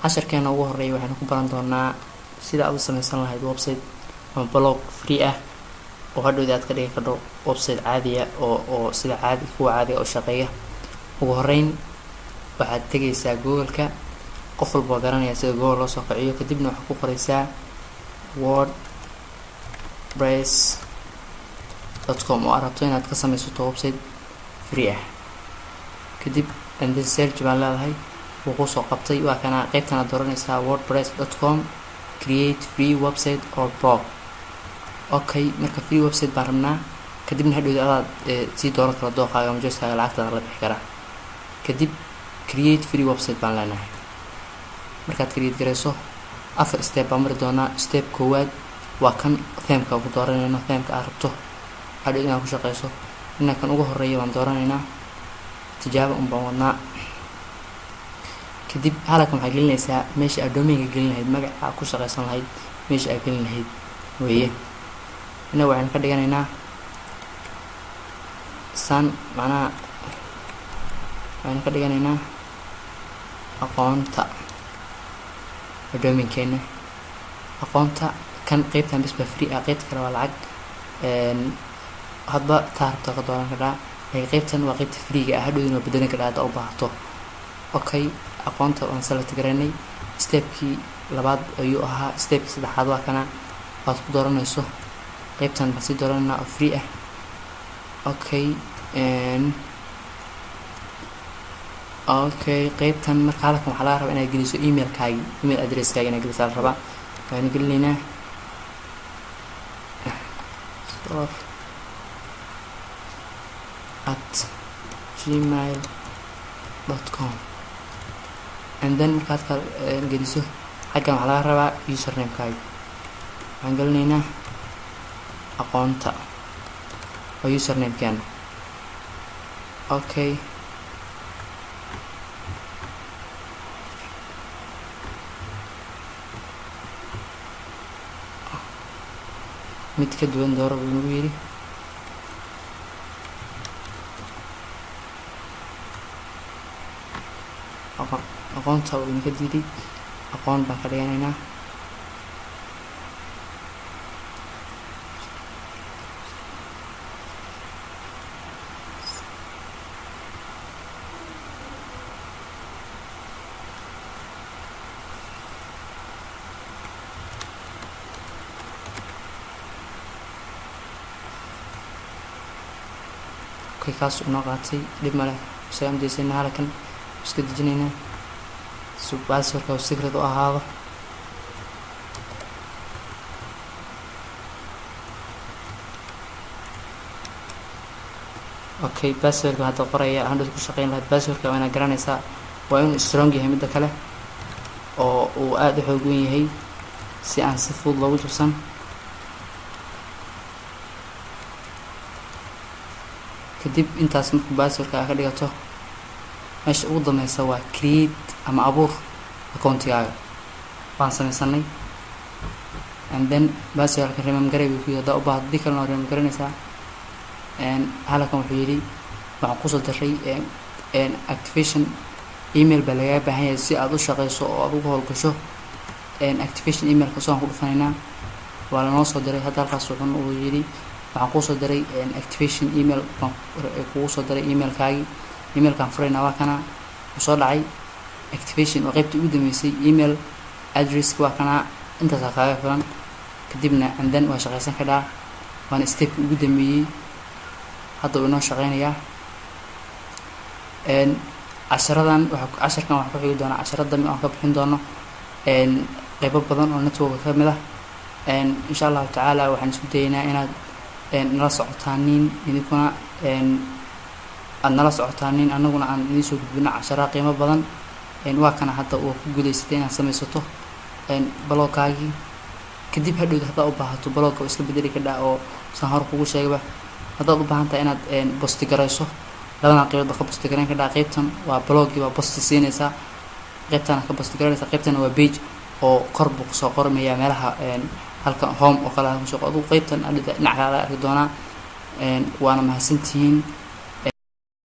casharkeena ugu horeeya waxaynu ku baran doonaa sida aad u samaysan lahayd website ama blog free ah oo hadhowda aad ka dhigi karto website caadi ah oo sida kuwa caadiga oo shaqeeya. ugu horeyn waxaad tegaysaa Google-ka, qof walba garanaya sida Google loo soo kiciyo, kadibna waxaad ku qoraysaa wordpress.com oo aad rabto inaad ka samaysato website free ah. kadib and then search baan leedahay, wuu ku soo qabtay, waa kana qaybtan aad dooranaysaa wordpress.com create free website or blog. okay, marka free website baan rabnaa, kadibna hadhowda aad sii dooran karo dooqaaga ama joyskaaga lacagtaada la bixi karaa. kadib create free website baan leenahay. markaad create garayso 4 step baan mari doonaa. step koowaad waa kan theme-ka ku dooranayno, theme-ka aad rabto hadhow inaad ku shaqeyso. kan ugu horeeya waan dooranaynaa, tijaabo baan wadnaa. kadib halkan waxaad gelinaysaa meesha aad domain-ka gelin lahayd, magaca aad ku shaqeysan lahayd meesha aad gelin lahayd weeye. waxaan ka dhiganaynaa macnaha waxaan ka dhiganaynaa aqoonta domain-keena. aqoonta kan qaybtan bis baa free ah, qaybta kale waa lacag, hadba taa rabto ka dooran karaa. qaybtan waa qaybta free-ga ah, hadhowna bedelan karaa hadda u baahato. okay, aqoonta waan select garanay. stepkii labaad ayuu ahaa. stepkii saddexaad waa kana aad ku dooranayso. qaybtan baan sii dooranaa oo free ah. okay, qaybtan marka halkan waxaa laga rabaa inaad geliso email-kaagi, email address-kaaga inaad gelisaa la rabaa. waxaynu gelinaynaa @gmail.com and then markaad ka geliso xaggan waxaa laga rabaa username-kaaga. waxaan gelinaynaa aqoonta oo username-keena. okay, mid ka duwan dooro buu nagu yidhi. aqoonta uu idinka diiday, aqoon baan ka dhiganaynaa. okay, kaas unoo qaatay, dhib male. isagaan jeesayna halkan iska dejinaynaa passwordka oo secret u ahaado. okay, passwordka hadda qoraya hadhow ku shaqeyn lahayd. passwordka waa inaad garanaysaa, waa inuu strong yahay midda kale oo uu aada u xoog weyn yahay si aan si fudud loogu jabsan. kadib intaas markuu passwordka ka dhigato, meesha ugu dambeysa waa create ama abuur accountigaaga. waan samaysanay and then passwordka remember garay buu ku yidhi, haddaa u baahdo dii kalena remember garanaysaa. halkan wuxuu yidhi waxaan kusoo daray activation email baa lagaga baahan yahay si aad u shaqeyso oo aad ugu howlgasho. activation emailka soo aan ku dhufanaynaa, waa lanoo soo diray. hadda halkaas wuxuun uu yidhi waxaan kusoo daray activation email baan kugu soo daray emailkaagi. emailkaan furaynaa, waa kana uu soo dhacay. activation waa qaybtii ugu dambeysay. email address waa kana, intaasaa kaaga filan. kadibna and then waa shaqeysan karaa, waana stepkii ugu dambeeyey. hadda uu inoo shaqeynayaa. casharkan waxaa ku xigi doonaa casharo dambe aan ka bixin doono qaybo badan oo network ka mid ah. insha allahu tacaala waxaan isku dayaynaa inaad nala socotaanin, idinkuna aad nala socotaanin, anaguna aan idin soo gudbino casharaha qiimo badan. waa kana hadda uu ku guuleysatay inaad samaysato blogkaagii. kadib hadhowda haddaad u baahato blogka oo iska bedeli kadhaa, oo saan hor kugu sheegaba haddaad u baahan tahay inaad posti garayso, labadan qaybood baa ka posti garayn kadhaa. qaybtan waa bloggii baa posti siinaysaa, qaybtana ka posti garanaysaa. qaybtana waa page oo kor buu kusoo qormayaa meelaha halkan home oo kale kusoo qor. qaybtan dhinaca kale arki doonaa. waana mahadsantihiin.